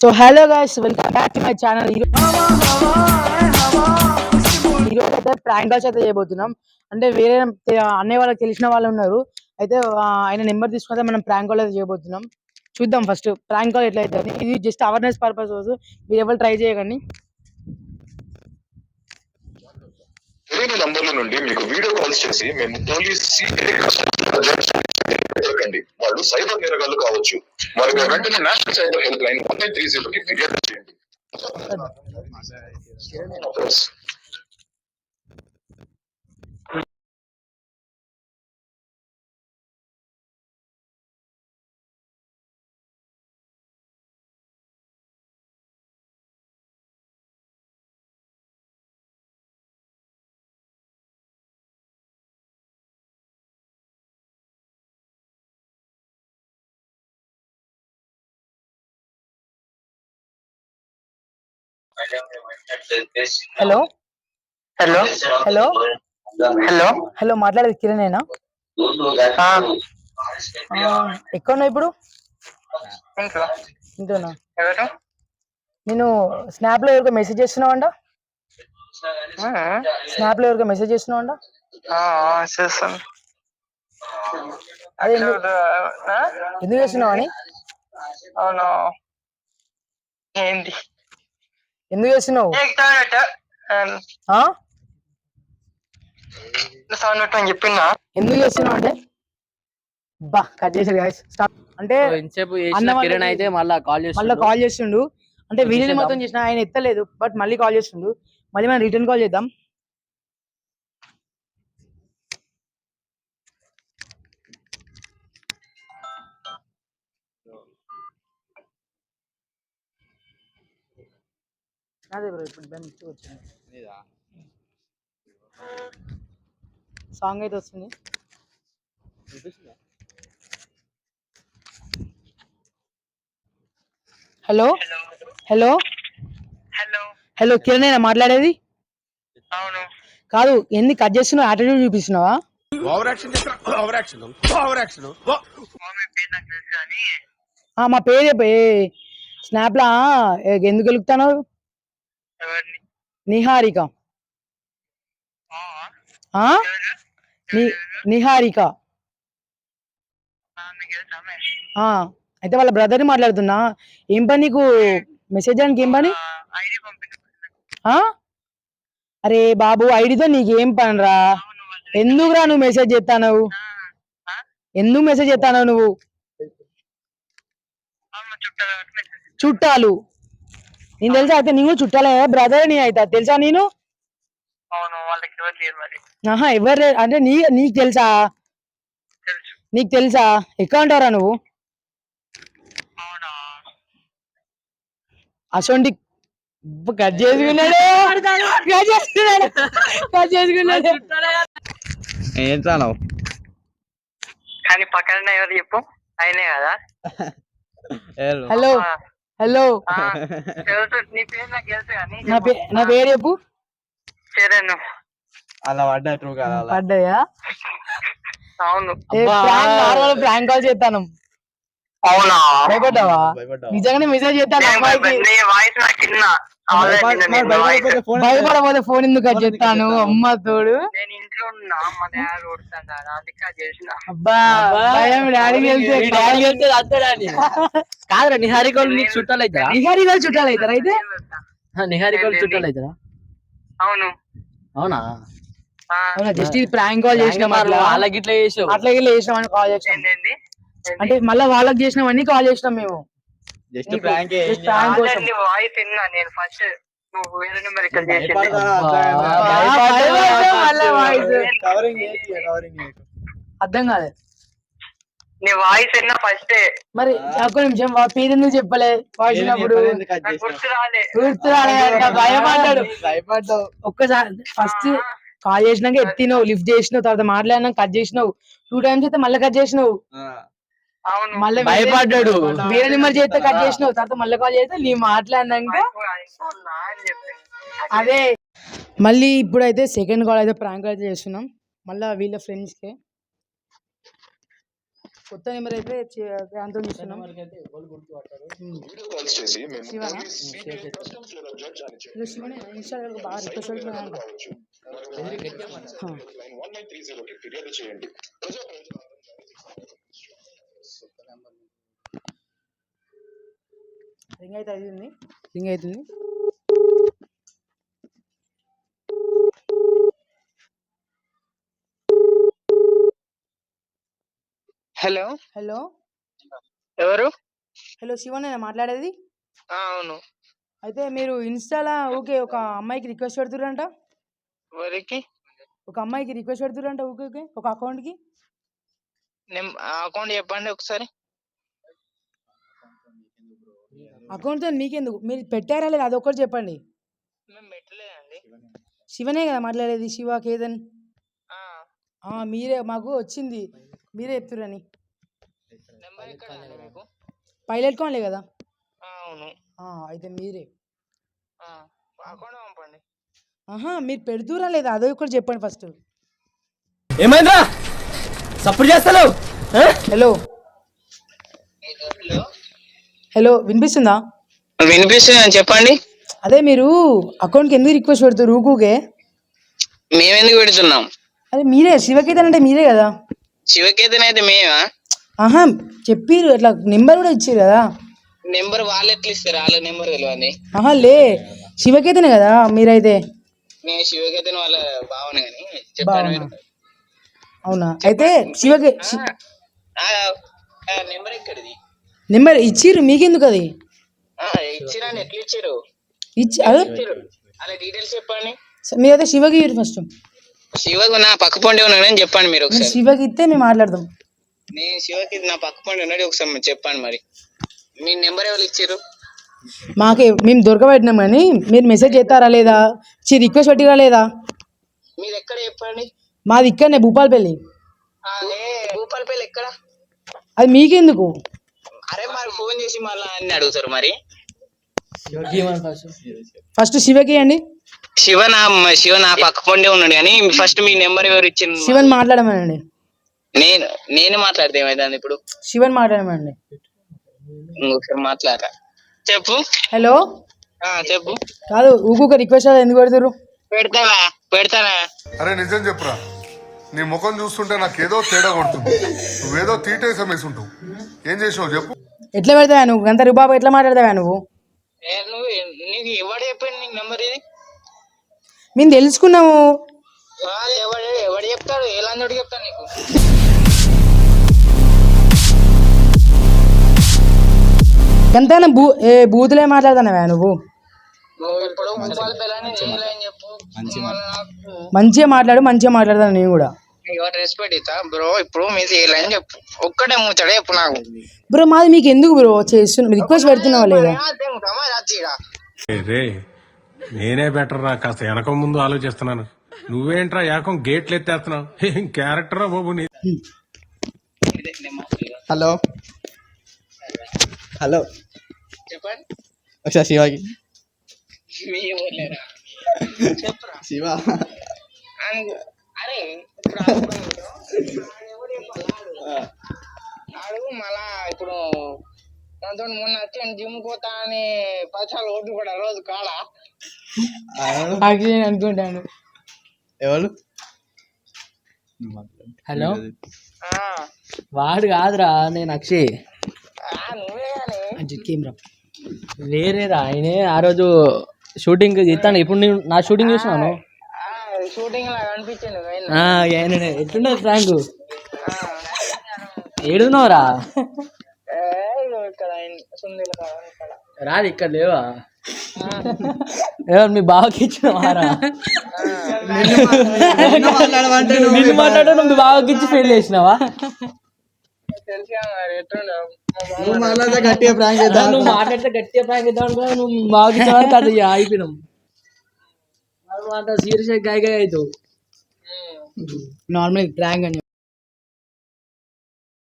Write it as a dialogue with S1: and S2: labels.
S1: So hello guys, welcome back to my channel. ఈరోజు అయితే prank calls అయితే చేయబోతున్నాం. అంటే వేరే అన్నయ్య వాళ్ళకి తెలిసిన వాళ్ళు ఉన్నారు. అయితే ఆయన నెంబర్ తీసుకుంటే మనం ప్రాంక్ కాల్ అయితే చేయబోతున్నాం. చూద్దాం ఫస్ట్ ప్రాంక్ కాల్ ఎట్లా అవుతుంది. ఇది జస్ట్ అవేర్నెస్ పర్పస్ కోసం, మీరు ఎవరు ట్రై చేయకండి.
S2: తెలియని నంబర్ల నుండి మీకు వీడియో కాల్స్ చేసి మేము పోలీస్ చేయకండి. వాళ్ళు సైబర్ నేరగాళ్లు కావచ్చు. వారికి వెంటనే నేషనల్ సైబర్ హెల్ప్ లైన్ 1930కి ఫిర్యాదు చేయండి.
S1: Hello
S3: hello
S1: hello
S3: hello
S1: hello మాట్లాడేది కిరణేనా? ఎక్కడున్నావు ఇప్పుడు?
S3: ఇంట్లో
S1: ఇంట్లోనా?
S3: ఎవరు?
S1: నేను స్నాప్ లో ఎవరికో మెసేజ్ చేస్తున్నావంట. స్నాప్ లో ఎవరికో మెసేజ్ చేస్తున్నావంట.
S3: చేస్తాను.
S1: అదే ఎందుకు చేస్తున్నావు అని?
S3: అవును, ఏంటి
S1: ఎందుకు చేస్తున్నావు?
S3: సౌండ్ పెట్టమని చెప్పిందా?
S1: ఎందుకు చేస్తున్నావు అంటే బా కట్ చేసాడు guys. Stop. అంటే అన్న
S4: కిరణ్ అయితే మళ్ళీ
S1: కాల్ చేస్తుండు. అంటే వీడియోని మొత్తం చేసిన ఆయన ఎత్తలేదు, బట్ మళ్ళీ కాల్ చేస్తుండు. మళ్ళీ మనం రిటర్న్ కాల్ చేద్దాం. అదే బ్రో, ఇప్పుడు బెంచ్ వచ్చింది, సాంగ్ అయితే వస్తుంది. Hello hello
S3: hello
S1: hello Kiran మాట్లాడేది?
S3: అవును.
S1: కాదు, ఎందుకు కట్ చేస్తున్నావు? యాటిట్యూడ్ చూపిస్తున్నావా? మా పేరు చెప్పే. స్నాప్ లా ఎందుకు వెలుగుతాను?
S3: ఎవరిని?
S1: నిహారిక. నిహారిక. అయితే వాళ్ళ బ్రదర్ ని మాట్లాడుతున్నా. ఏం పని నీకు? మెసేజ్ చేయడానికి ఏం పని? అరే బాబు, ఐడితో నీకేం పని రా? ఎందుకురా నువ్వు మెసేజ్ చేస్తాను? ఎందుకు మెసేజ్ చేస్తాను నువ్వు? చుట్టాలు నేను తెలుసా? అయితే నేను చుట్టాలే, బ్రదర్ ని అయితే తెలుసా నేను? ఎవరు అంటే నీకు తెలుసా? నీకు తెలుసా? ఎక్కడ ఉంటారా నువ్వు? అసోంటి కట్ చేసుకున్నాడు.
S3: కానీ పక్కన ఎవరు చెప్పు? అయినే కదా.
S1: హలో హలో
S3: తెలుసు, నీ పేరు నాకు తెలుసు కానీ
S1: నా పేరు చెప్పు.
S3: చరణ్.
S4: అలా
S1: పడ్డాయా?
S3: అవును.
S1: ప్రాంక్ కాల్ చేస్తాను.
S3: అవునా?
S1: భయపడ్డావా? నిజంగానే మెసేజ్ చేస్తాను అమ్మాయికి.
S3: నీ వాయిస్ నాకు విన్నా.
S1: భయపడకపోతే ఫోన్ ఎందుకు కట్ చేస్తాను? అమ్మ తోడు.
S3: నేను ఇంట్లో ఉన్నా, మా డాడీ కొడుతాను, అందుకే చేసిన.
S1: అబ్బా భయం డాడీకి వెళ్తే
S4: కాదురా, నిహారిక వాళ్ళు నీకు చుట్టాలు అవుతారా?
S1: నిహారిక వాళ్ళు చుట్టాలు అవుతారా? అయితే
S4: నిహారిక వాళ్ళు చుట్టాలు అవుతారా?
S3: అవును.
S4: అవునా?
S1: అవునా? జస్ట్ ఇది ప్రాంక్ కాల్ చేసినాం.
S4: వాళ్ళకి ఇట్లా చేసావు?
S1: అట్లా చేసినాం అని కాల్ చేసినాం. అంటే మళ్ళీ వాళ్ళకి చేసినాం అని కాల్ చేసినాం మేము.
S4: జస్ట్ ప్రాంక్
S3: వాయిస్ విన్నా నేను ఫస్ట్. నువ్వు వేరే నెంబర్ ఇక్కడ
S1: అర్థం కాదు.
S3: నీ వాయిస్ విన్నా ఫస్ట్.
S1: మరి ఒక్క నిమిషం, పేరు ఎందుకు చెప్పలే? వాయిసినప్పుడు గుర్తు రాలేదంట. భయపడ్డాడు. ఒక్కసారి ఫస్ట్ కాల్ చేసినాక ఎత్తినావు, లిఫ్ట్ చేసినావు, తర్వాత మాట్లాడినాక కట్ చేసినావు. 2 times అయితే మళ్ళీ కట్ చేసినావు. మళ్ళీ
S4: భయపడ్డాడు.
S1: వేరే నెంబర్ చేస్తే కట్ చేసినావు, తర్వాత మళ్ళీ కాల్ చేస్తే నీ మాట్లాడినాక అదే. మళ్ళీ ఇప్పుడైతే సెకండ్ కాల్ అయితే ప్రాంక్ అయితే చేస్తున్నాం, మళ్ళీ వీళ్ళ ఫ్రెండ్స్ కి. సో కొత్త నెంబర్ అయితే దాంతో చూస్తున్నాం.
S2: వీడియో కాల్స్ చేసి మేము
S1: శివనా?
S2: పోలీస్, CBI, customs లేదా judge అని చెప్పి
S1: ఇలా శివనే ఇన్స్టాగ్రామ్ బాగా రిక్వెస్ట్ పెడుతున్నాను.
S2: కావచ్చు. మరి హెల్ప్ లైన్ 1930 కి ఫిర్యాదు చేయండి. ప్రజా ప్రయోజనార్థం జారీ చేసిన
S1: రింగ్ అయితే అవుతుంది, రింగ్ అవుతుంది.
S3: హలో
S1: హలో
S3: ఎవరు?
S1: హలో శివనేనా మాట్లాడేది?
S3: అవును.
S1: అయితే మీరు ఇన్స్టాలా ఊకే ఒక అమ్మాయికి రిక్వెస్ట్ పెడుతురంట,
S3: ఎవరికి?
S1: ఒక అమ్మాయికి రిక్వెస్ట్ పెడుతురంట ఊకే ఊకే ఒక అకౌంట్కి.
S3: అకౌంట్ చెప్పండి ఒకసారి.
S1: అకౌంట్తో మీకెందుకు, మీరు పెట్టారా లేదా అదొక్కటి చెప్పండి.
S3: మేము పెట్టలేదండి.
S1: శివనే కదా మాట్లాడేది, శివ కేదన్.
S3: ఆ,
S1: మీరే, మాకు వచ్చింది మీరే చెప్తురని.
S3: నెంబర్ ఎక్కడండి మీకు?
S1: పైలట్ కాలే కదా.
S3: అవును.
S1: అయితే మీరే.
S3: అకౌంట్ పంపండి.
S1: మీరు పెడుతురా లేదా అదో ఒకటి చెప్పండి ఫస్ట్.
S4: ఏమైందిరా సపోర్ట్ చేస్తాను?
S1: హలో హలో వినిపిస్తుందా?
S3: వినిపిస్తుంది, చెప్పండి.
S1: అదే మీరు అకౌంట్కి ఎందుకు రిక్వెస్ట్ పెడుతురు ఊకే?
S3: మేమెందుకు పెడుతున్నాం?
S1: అదే మీరే శివకేతన్ అంటే మీరే కదా.
S3: శివకేతన్ అయితే మేమా?
S1: చెప్పిర్రు అట్లా నెంబర్ కూడా ఇచ్చారు కదా.
S3: నెంబర్ వాళ్ళు ఎట్లా ఇస్తారు? వాళ్ళ నెంబర్ తెలియదు.
S1: లే శివకేతనే కదా మీరైతే.
S3: నేను శివకేతన్ వాళ్ళ భావన కానీ చెప్పాను.
S1: అవునా? అయితే శివకే
S3: నెంబర్ ఎక్కడిది?
S1: నెంబర్ ఇచ్చిర్రు మీకెందుకు అది?
S3: ఇచ్చిరా? ఎట్లా ఇచ్చారు?
S1: అదే
S3: అలా డీటెయిల్స్ చెప్పండి.
S1: మీరైతే శివకి ఇవ్వరు ఫస్ట్.
S3: శివకు నా పక్క పండి ఉన్నాడని చెప్పండి మీరు ఒకసారి.
S1: శివకి ఇస్తే మేము మాట్లాడదాం.
S3: నేను శివకి నా పక్క పండి ఉన్నాడు, ఒకసారి చెప్పండి. మరి మీ నెంబర్ ఎవరు ఇచ్చారు?
S1: మేము దొరకబెట్టినాం కానీ మీరు మెసేజ్ చేస్తారా లేదా, రిక్వెస్ట్ పెట్టిరా లేదా?
S3: మీరు ఎక్కడ చెప్పండి.
S1: మాది ఇక్కడనే భూపాలపల్లి.
S3: భూపాలపల్లి ఎక్కడ?
S1: అది మీకెందుకు?
S3: అరే మరి ఫోన్ చేసి మళ్ళీ అన్ని అడుగుతారు. మరి
S1: ఫస్ట్ శివకి అండి.
S3: శివ నా పక్క పండి ఉన్నాడు కానీ ఫస్ట్ మీ నెంబర్ ఎవరు ఇచ్చింది?
S1: శివన్ మాట్లాడమనండి.
S3: నేను మాట్లాడితే ఏమైంది ఇప్పుడు?
S1: శివన్ మాట్లాడమనండి.
S3: ఒకసారి మాట్లాడరా. చెప్పు.
S1: హలో
S3: చెప్పు.
S1: కాదు ఊకొక రిక్వెస్ట్ ఎందుకు పెడతారు?
S3: పెడతానా?
S5: అరే నిజం చెప్పురా, నీ ముఖం చూస్తుంటే నాకేదో తేడా కొడుతుంది. నువ్వేదో తీటేసం వేసుంటావు. ఏం చేసావు చెప్పు.
S1: ఎట్లా పెడతావా నువ్వు? అంత రూబాబు ఎట్లా మాట్లాడతావా నువ్వు?
S3: నీకు ఎవడు చెప్పాడు నీకు నెంబర్ ఇది?
S1: మేము తెలుసుకున్నాము.
S3: ఎవడు చెప్తాడు? ఎలాంటి చెప్తాను నీకు?
S1: ఎంతైనా బూతులే మాట్లాడుతున్నావా నువ్వు?
S3: ఇప్పుడు చెప్పు.
S1: మంచిగా మాట్లాడతాను నేను కూడా.
S3: రెస్పెక్ట్ ఇస్తా బ్రో. ఇప్పుడు మీరు చేయలేని చెప్పు. ఒక్కటే ముచ్చడే చెప్పు నాకు.
S1: బ్రో మాది మీకు ఎందుకు బ్రో చేస్తున్నా, రిక్వెస్ట్ పెడుతున్నావా లేదా?
S6: నేనే బెటర్ రా, కాస్త వెనక ముందు ఆలోచిస్తున్నాను. నువ్వేంట్రా ఏకం గేట్లు ఎత్తేస్తున్నావు? ఏం క్యారెక్టర్ రా బాబు నీ.
S4: హలో హలో
S3: చెప్పండి
S4: ఒకసారి శివకి.
S3: చెప్పురా
S4: శివ.
S3: అరే అడుగు మళ్ళా. ఇప్పుడు దాంతో మొన్న వచ్చి జిమ్ పోతా అని 10 సార్లు ఓట్లు కూడా రోజు కాడా
S1: అనుకుంటాను.
S4: ఎవరు?
S7: హలో వాడు కాదురా, నేను అక్షయ్.
S3: నువ్వే గాని
S7: వేరేరా ఆయనే. ఆ రోజు షూటింగ్ ఇస్తాను. ఇప్పుడు నేను నా షూటింగ్ చూసినాను.
S3: షూటింగ్ లాగా అనిపించింది.
S7: ఆయననే. ఎట్లున్నది ఫ్రాంక్? ఏడున్నావురా?
S3: ఇక్కడ
S7: రాదు ఇక్కడ లేవా? ఎవరు మీ బావకి ఇచ్చినవారా? నిన్ను మాట్లాడ మీ బావకి ఇచ్చి ఫెయిల్ చేసినావా?
S4: నువ్వు మాట్లాడితే గట్టిగా ప్రాంక్ చేద్దాం.
S7: నువ్వు మాట్లాడితే గట్టిగా ప్రాంక్ చేద్దాం అనుకో. నువ్వు బావకి ఇచ్చావా? అది అయిపోయినాం. సీరియస్ గాయ అవుతావు.
S1: నార్మల్ ప్రాంక్ అని